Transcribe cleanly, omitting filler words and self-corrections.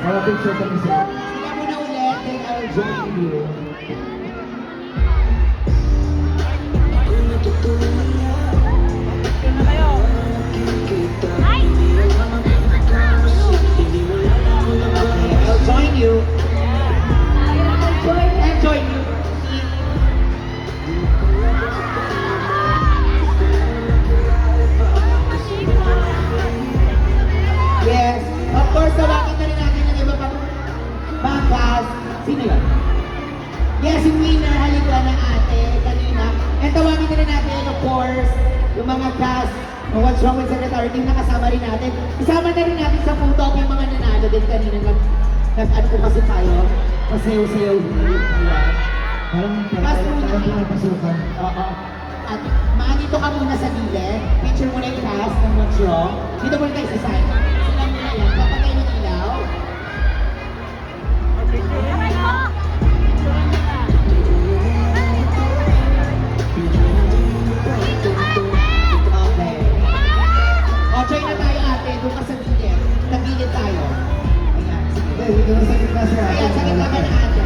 Para picture kami sir. Sila muna ulit, then I'll join you. Okay, I'll join you. I'll join you. Yes, of course, tawagin na rin natin yung iba pang mga cast. Sino yun? Yes, yung winner, halika na ate, kanina. And tawagin na rin natin, of course, yung mga cast ng What's Wrong with Secretary Team na kasama rin natin. Isama na rin natin sa photo op yung mga nanalo din kanina. Nag-ano po kasi tayo, masayaw-sayaw. Ayan. Parang pasukan. Oo. At maanito ka muna sa gilid. Picture mo na yung cast ng What's Wrong. Dito muna tayo sa side. Sila muna yan. Papatay ng ilaw. Okay. O, join na tayo ate. Doon ka sa gilid. Nagilid tayo. Ayan. Sige. Hindi, dito na sa gitna siya. Ayan, sa gitna ka na ate.